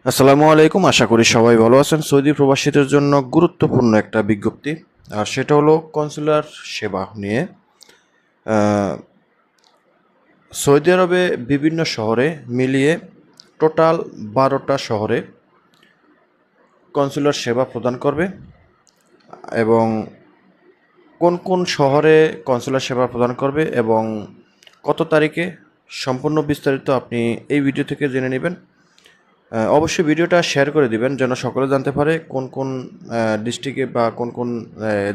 আসসালামু আলাইকুম। আশা করি সবাই ভালো আছেন। সৌদি প্রবাসীদের জন্য গুরুত্বপূর্ণ একটা বিজ্ঞপ্তি, আর সেটা হলো কনসুলার সেবা নিয়ে। আহ, সৌদি আরবে বিভিন্ন শহরে মিলিয়ে টোটাল 12টা শহরে কনসুলার সেবা প্রদান করবে, এবং কোন কোন শহরে কনসুলার সেবা প্রদান করবে এবং কত তারিখে, সম্পূর্ণ বিস্তারিত আপনি এই ভিডিও থেকে জেনে নেবেন। অবশ্যই ভিডিওটা শেয়ার করে দিবেন যেন সকলে জানতে পারে কোন কোন ডিস্ট্রিক্টে বা কোন কোন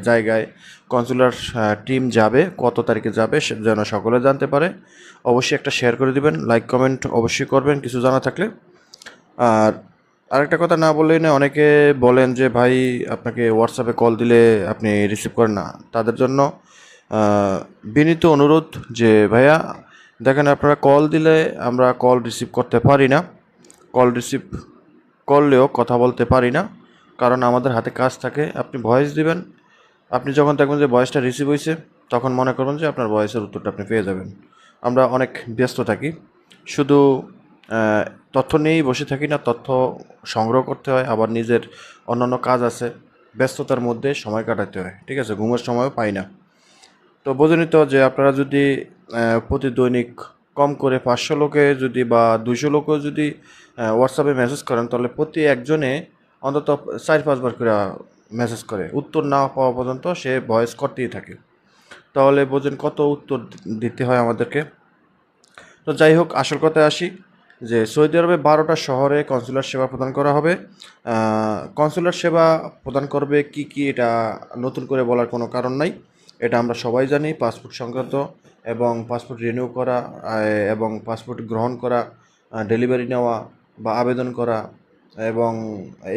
জায়গায় কনসুলার টিম যাবে, কত তারিখে যাবে, যেন সকলে জানতে পারে। অবশ্যই একটা শেয়ার করে দিবেন, লাইক কমেন্ট অবশ্যই করবেন কিছু জানা থাকলে। আর আরেকটা কথা না বললেই না, অনেকে বলেন যে ভাই আপনাকে হোয়াটসঅ্যাপে কল দিলে আপনি রিসিভ করেন না। তাদের জন্য আহ, বিনীত অনুরোধ যে ভাইয়া দেখেন, আপনারা কল দিলে আমরা কল রিসিভ করতে পারি না। কল রিসিভ করলেও কথা বলতে পারি না, কারণ আমাদের হাতে কাজ থাকে। আপনি ভয়েস দিবেন, আপনি যখন দেখবেন যে ভয়েসটা রিসিভ হয়েছে, তখন মনে করবেন যে আপনার ভয়েসের উত্তরটা আপনি পেয়ে যাবেন। আমরা অনেক ব্যস্ত থাকি, শুধু আহ, তথ্য নিয়েই বসে থাকি না, তথ্য সংগ্রহ করতে হয়, আবার নিজের অন্যান্য কাজ আছে, ব্যস্ততার মধ্যে সময় কাটাতে হয়। ঠিক আছে, ঘুমের সময়ও পাই না। তো বোঝেনই তো যে আপনারা যদি প্রতি দৈনিক কম করে 500 লোকে যদি বা 200 লোকেও যদি হোয়াটসঅ্যাপে মেসেজ করেন, তাহলে প্রতি একজনে অন্তত 4-5 বার করে মেসেজ করে, উত্তর না পাওয়া পর্যন্ত সে ভয়েস করতেই থাকে। তাহলে বোঝেন কত উত্তর দিতে হয় আমাদেরকে। তো যাই হোক, আসল কথায় আসি, যে সৌদি আরবে 12টা শহরে কনসুলার সেবা প্রদান করা হবে। কনসুলার সেবা প্রদান করবে কি কি, এটা নতুন করে বলার কোনো কারণ নাই। এটা আমরা সবাই জানি। পাসপোর্ট সংক্রান্ত এবং পাসপোর্ট রিনিউ করা, এবং পাসপোর্ট গ্রহণ করা, ডেলিভারি নেওয়া বা আবেদন করা, এবং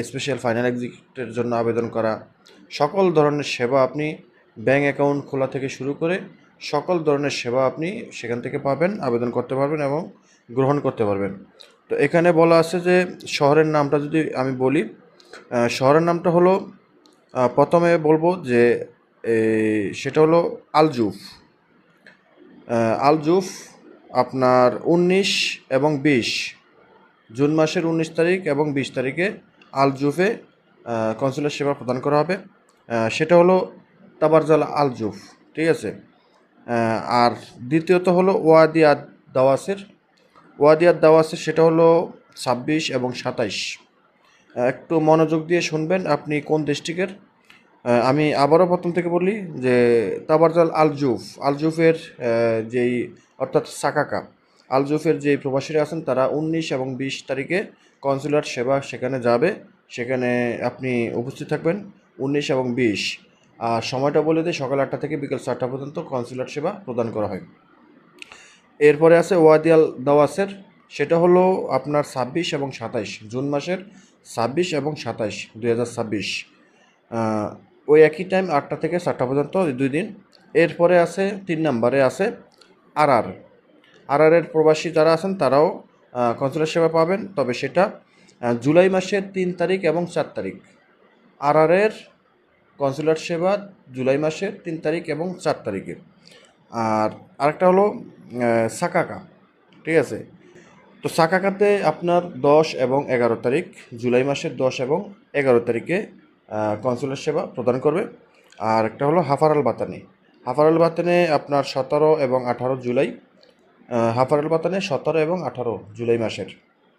স্পেশাল ফাইনাল এক্সিটের জন্য আবেদন করা, সকল ধরনের সেবা আপনি, ব্যাঙ্ক অ্যাকাউন্ট খোলা থেকে শুরু করে সকল ধরনের সেবা আপনি সেখান থেকে পাবেন, আবেদন করতে পারবেন এবং গ্রহণ করতে পারবেন। তো এখানে বলা আছে যে শহরের নামটা যদি আমি বলি, শহরের নামটা হলো, প্রথমে বলবো যে সেটা হলো আলজুফ। আলজুফ আপনার 19 এবং 20 জুন মাসের 19 তারিখ এবং 20 তারিখে আলজুফে কনসুলার সেবা প্রদান করা হবে। সেটা হলো তাবারজাল আলজুফ। ঠিক আছে। আর দ্বিতীয়ত হলো ওয়াদিয়াত দাওয়াসের। ওয়াদিয়াত দাওয়াসের সেটা হলো 26 এবং 27। একটু মনোযোগ দিয়ে শুনবেন আপনি কোন ডিস্ট্রিক্টের। আমি আবারও প্রথম থেকে বলি যে তাবারজাল আলজুফ, আলজুফের যেই, অর্থাৎ সাকাকা, আলজুফের যে প্রবাসীরা আছেন তারা 19 এবং 20 তারিখে কনসুলার সেবা সেখানে যাবে। সেখানে আপনি উপস্থিত থাকবেন 19 এবং 20। আর সময়টা বলে দিই, সকাল 8টা থেকে বিকেল 4টা পর্যন্ত কনসুলার সেবা প্রদান করা হয়। এরপরে আছে ওয়াদিয়াল দাওয়াসের, সেটা হলো আপনার 26 এবং 27 জুন মাসের, 26 এবং 27 2026। ওই একই টাইম 8টা থেকে 4টা পর্যন্ত, 2 দিন। এরপরে আছে 3 নম্বরে আছে আরআর। আরআরের প্রবাসী যারা আছেন তারাও কনসুলার সেবা পাবেন, তবে সেটা জুলাই মাসের 3 তারিখ এবং 4 তারিখ। আরআরের কনসুলার সেবা জুলাই মাসের 3 তারিখ এবং 4 তারিখে। আর আরেকটা হলো সাকাকা। ঠিক আছে। তো সাকাকাতে আপনার 10 এবং 11 তারিখ, জুলাই মাসের 10 এবং 11 তারিখে কনসুলার সেবা প্রদান করবে। আর একটা হলো হাফারাল বাতানে। হাফারাল বাতানে আপনার 17 এবং 18 জুলাই। হাফারাল বাতানে 17 এবং 18 জুলাই মাসের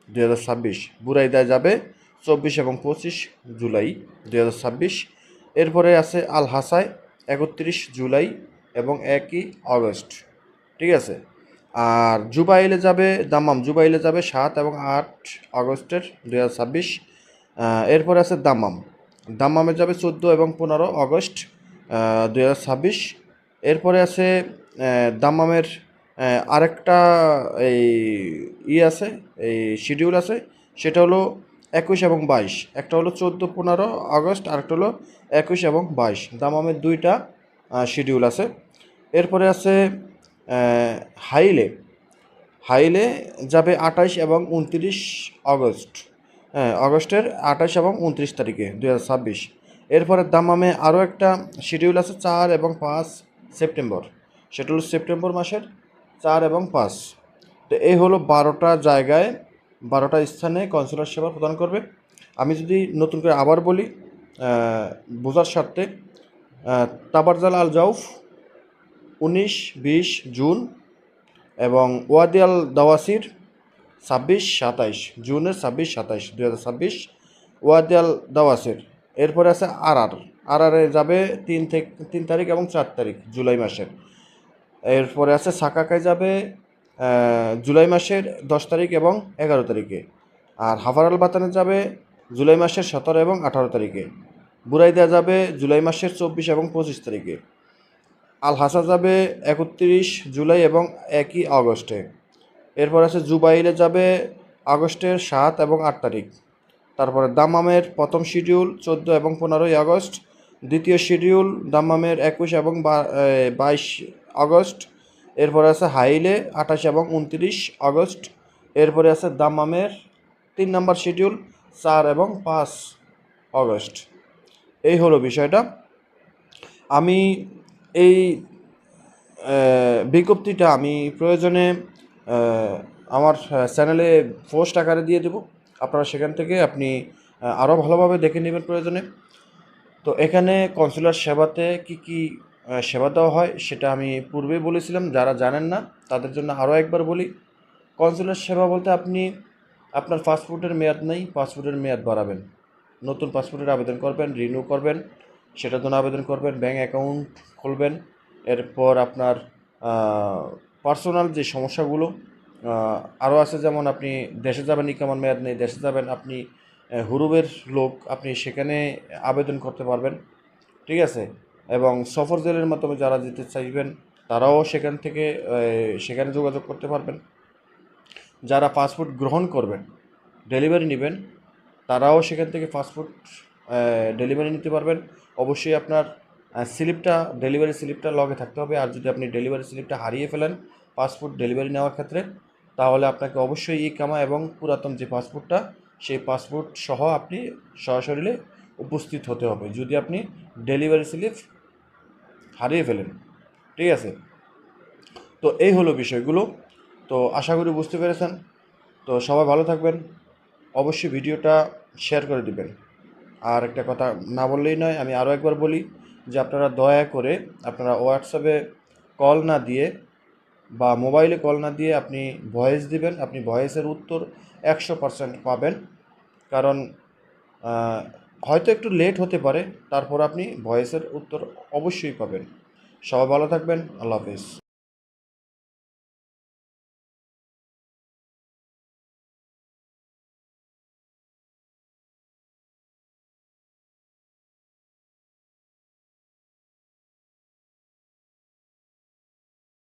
2026। বুরাইদায় যাবে 24 এবং 25 জুলাই 2026। এরপরে আছে আল হাসায় 31 জুলাই এবং 1 আগস্ট। ঠিক আছে। আর জুবাইলে যাবে, দাম্মাম জুবাইলে যাবে 7 এবং 8 আগস্টের 2026। এরপরে আছে দাম্মাম, দাম্মামে যাবে 14 এবং 15 আগস্ট 2026। এরপরে আছে দাম্মামের আরেকটা এই আছে, এই শিডিউল আছে, সেটা হলো 21 এবং 22। একটা হলো 14-15 আগস্ট, আরেকটা হলো 21 এবং 22। দাম্মামের 2টা শিডিউল আছে। এরপরে আছে হাইলে, হাইলে যাবে 28 এবং 29 আগস্ট, হ্যাঁ আগস্টের 28 এবং 29 তারিখে 2026। এরপরে দামামে আরও একটা শিডিউল আছে 4 এবং 5 সেপ্টেম্বর, সেটা হলো সেপ্টেম্বর মাসের 4 এবং 5। তো এই হলো 12টা জায়গায় 12টা স্থানে কনসুলার সেবা প্রদান করবে। আমি যদি নতুন করে আবার বলি বোঝার স্বার্থে, তাবারজাল আল জাউফ 19-20 জুন এবং ওয়াদি আল দাওয়াসির 26-27 জুনের 26-27 2026 ওয়াদি আল দাওয়াসির। এরপরে আছে আরারে যাবে 3 তারিখ এবং 4 তারিখ জুলাই মাসের। এরপরে আছে সাকাকায় যাবে জুলাই মাসের 10 তারিখ এবং 11 তারিখে। আর হাফার আল বাতানে যাবে জুলাই মাসের 17 এবং 18 তারিখে। বুরাইদা যাবে জুলাই মাসের 24 এবং 25 তারিখে। আল হাসা যাবে 31 জুলাই এবং 1 আগস্টে। এরপর আছে জুবাইলে যাবে আগস্টের 7 এবং 8 তারিখ। তারপরে দাম্মামের প্রথম শিডিউল 14 এবং 15 আগস্ট। দ্বিতীয় শিডিউল দাম্মামের 21 এবং 22 আগস্ট। এরপরে আছে হাইলে 28 এবং 29 আগস্ট। এরপরে আছে দাম্মামের 3 নম্বর শিডিউল 4 এবং 5 আগস্ট। এই হলো বিষয়টা। আমি এই বিজ্ঞপ্তিটা আমি প্রয়োজনে আমার চ্যানেলে পোস্ট আকারে দিয়ে দেব। আপনারা সেখান থেকে আপনি আরও ভালোভাবে দেখে নেবেন প্রয়োজনে। তো এখানে কনসুলার সেবাতে কি কি সেবা দেওয়া হয় সেটা আমি পূর্বেই বলেছিলাম। যারা জানেন না তাদের জন্য আরও একবার বলি। কনসুলার সেবা বলতে আপনি আপনার পাসপোর্টের মেয়াদ নেই, পাসপোর্টের মেয়াদ বাড়াবেন, নতুন পাসপোর্টের আবেদন করবেন, রিনিউ করবেন, সেটার জন্য আবেদন করবেন, ব্যাঙ্ক অ্যাকাউন্ট খুলবেন। এরপর আপনার পার্সোনাল যে সমস্যাগুলো আরও আছে, যেমন আপনি দেশে যাবেন, ইকামার মেয়াদ নেই, দেশে যাবেন আপনি হুরুবের লোক, আপনি সেখানে আবেদন করতে পারবেন, ঠিক আছে। এবং সফর জেলের মাধ্যমে যারা যেতে চাইবেন তারাও সেখান থেকে সেখানে যোগাযোগ করতে পারবেন। যারা পাসপোর্ট গ্রহণ করবেন, ডেলিভারি নেবেন, তারাও সেখান থেকে পাসপোর্ট ডেলিভারি নিতে পারবেন। অবশ্যই আপনার স্লিপটা, ডেলিভারি স্লিপটা লগে থাকতে হবে। আর যদি আপনি ডেলিভারি স্লিপটা হারিয়ে ফেলেন পাসপোর্ট ডেলিভারি নেওয়ার ক্ষেত্রে, তাহলে আপনাকে অবশ্যই ইকামা এবং পুরাতন যে পাসপোর্টটা সেই পাসপোর্ট সহ আপনি সরাসরি উপস্থিত হতে হবে যদি আপনি ডেলিভারি স্লিপ হারিয়ে ফেলেন, ঠিক আছে। তো এই হলো বিষয়গুলো। তো আশা করি বুঝতে পেরেছেন। তো সবাই ভালো থাকবেন, অবশ্যই ভিডিওটা শেয়ার করে দিবেন। আর একটা কথা না বললেই নয়, আমি আরও একবার বলি যে আপনারা দয়া করে আপনারা হোয়াটসঅ্যাপে কল না দিয়ে বা মোবাইলে কল না দিয়ে আপনি ভয়েস দিবেন। আপনি ভয়েসের উত্তর 100% পাবেন। কারণ হয়তো একটু লেট হতে পারে, তারপর আপনি ভয়েসের উত্তর অবশ্যই পাবেন। সবাই ভালো থাকবেন। আল্লাহ হাফিজ।